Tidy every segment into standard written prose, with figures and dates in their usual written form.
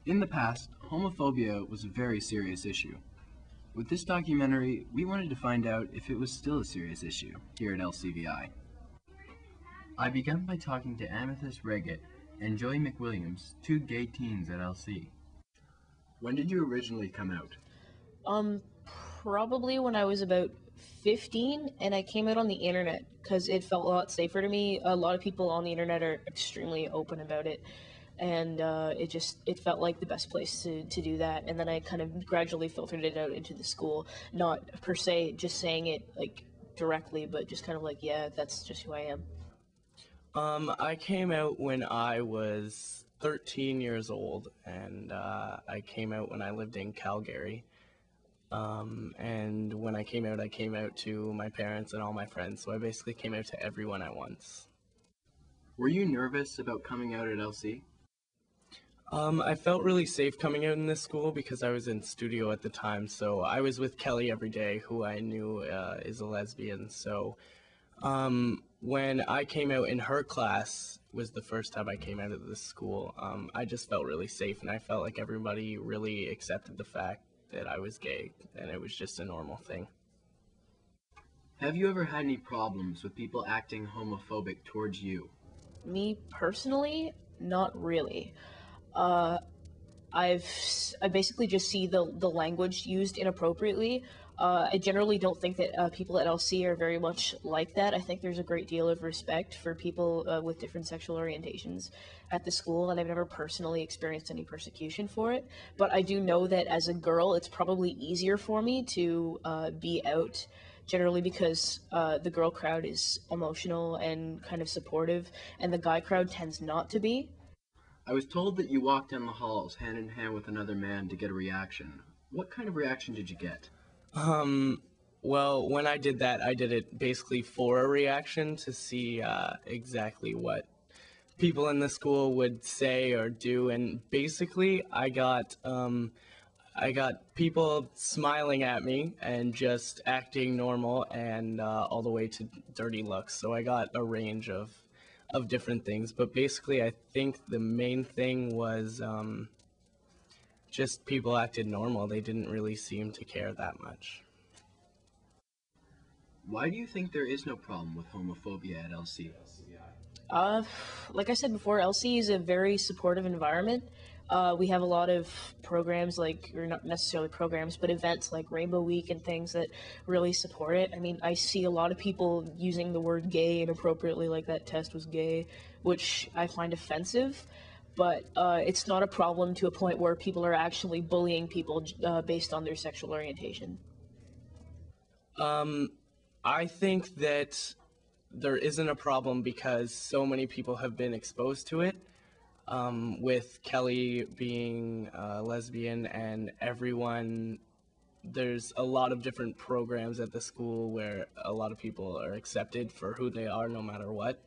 In the past, homophobia was a very serious issue. With this documentary, we wanted to find out if it was still a serious issue here at L.C.V.I. I began by talking to Amethyst Reggett and Joey McWilliams, two gay teens at L.C. When did you originally come out? Probably when I was about 15, and I came out on the internet because it felt a lot safer to me. A lot of people on the internet are extremely open about it, and it felt like the best place to do that. And then I kind of gradually filtered it out into the school, not per se just saying it like directly, but just kind of like, yeah, that's just who I am. I came out when I was 13 years old, and I came out when I lived in Calgary. And when I came out to my parents and all my friends, so I basically came out to everyone at once. Were you nervous about coming out at L.C.? I felt really safe coming out in this school because I was in studio at the time, so I was with Kelly every day, who I knew is a lesbian. So when I came out in her class was the first time I came out of this school. I just felt really safe, and I felt like everybody really accepted the fact that I was gay, and it was just a normal thing. Have you ever had any problems with people acting homophobic towards you? Me personally, not really. I basically just see the language used inappropriately. I generally don't think that people at LC are very much like that. I think there's a great deal of respect for people with different sexual orientations at the school, and I've never personally experienced any persecution for it. But I do know that as a girl, it's probably easier for me to be out, generally because the girl crowd is emotional and kind of supportive, and the guy crowd tends not to be. I was told that you walked down the halls hand in hand with another man to get a reaction. What kind of reaction did you get? Well, when I did that, I did it basically for a reaction to see exactly what people in the school would say or do, and basically I got people smiling at me and just acting normal, and all the way to dirty looks. So I got a range of different things, but basically I think the main thing was just people acted normal. They didn't really seem to care that much. Why do you think there is no problem with homophobia at LC? Like I said before, LC is a very supportive environment. We have a lot of programs, or not necessarily programs, but events like Rainbow Week and things that really support it. I mean, I see a lot of people using the word gay inappropriately, like that test was gay, which I find offensive. But it's not a problem to a point where people are actually bullying people based on their sexual orientation. I think that there isn't a problem because so many people have been exposed to it. With Kelly being lesbian and everyone, there's a lot of different programs at the school where a lot of people are accepted for who they are no matter what.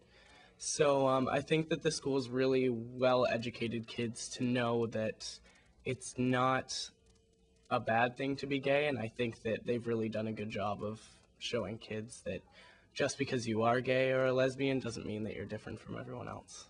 So I think that the school's really well-educated kids to know that it's not a bad thing to be gay, and I think that they've really done a good job of showing kids that just because you are gay or a lesbian doesn't mean that you're different from everyone else.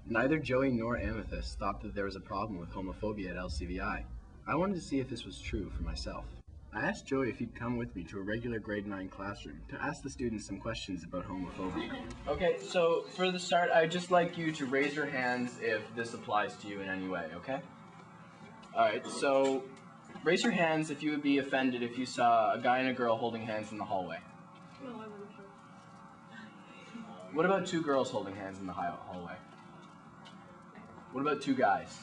Neither Joey nor Amethyst thought that there was a problem with homophobia at L.C.V.I. I wanted to see if this was true for myself. I asked Joey if he'd come with me to a regular grade 9 classroom to ask the students some questions about homophobia. Okay, so for the start, I'd just like you to raise your hands if this applies to you in any way, okay? Alright, so raise your hands if you would be offended if you saw a guy and a girl holding hands in the hallway. No, I wouldn't. What about two girls holding hands in the hallway? What about two guys?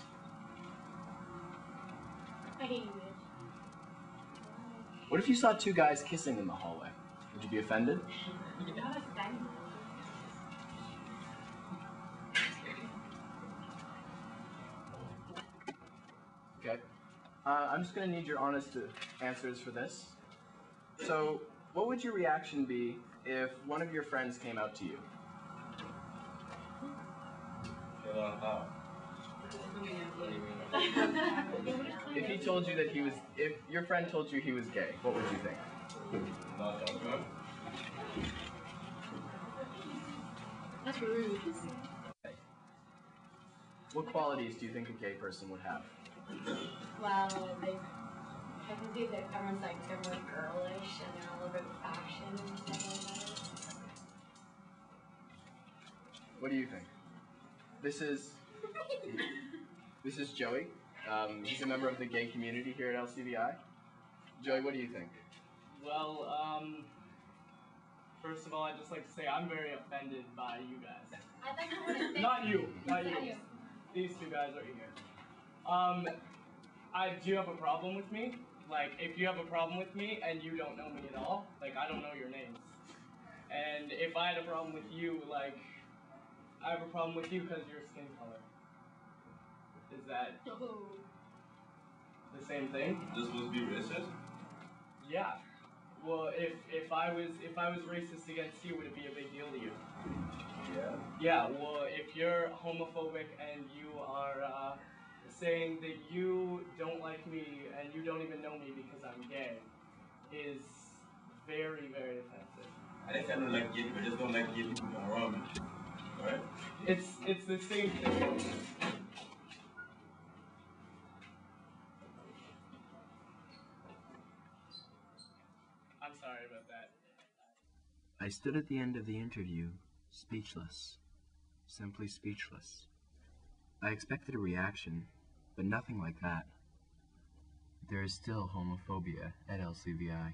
I hate you, What if you saw two guys kissing in the hallway? Would you be offended? bitch. Not offended. Okay. I'm just going to need your honest answers for this. So, what would your reaction be if one of your friends came out to you? If he told you that if your friend told you he was gay, what would you think? That's rude. What qualities do you think a gay person would have? Well, I can see that everyone's like, they're more girlish and they're all over the fashion and stuff like What do you think? This is Joey. He's a member of the gay community here at L.C.V.I. Joey, what do you think? Well, first of all, I'd just like to say I'm very offended by you guys. that. I thought you were gonna say Not you. you. These two guys right here. Do you have a problem with me? Like, if you have a problem with me and you don't know me at all, like, I don't know your names. And if I had a problem with you, like, I have a problem with you because of your skin color. Is that Oh. the same thing? This supposed to be racist? Yeah. Well, if I was racist against you, would it be a big deal to you? Yeah. Yeah. Well, if you're homophobic and you are saying that you don't like me and you don't even know me because I'm gay, is very, very offensive. I just don't like gay people. I just don't like gay people around me. Right? It's the same thing. I'm sorry about that. I stood at the end of the interview, speechless. Simply speechless. I expected a reaction, but nothing like that. There is still homophobia at L.C.V.I.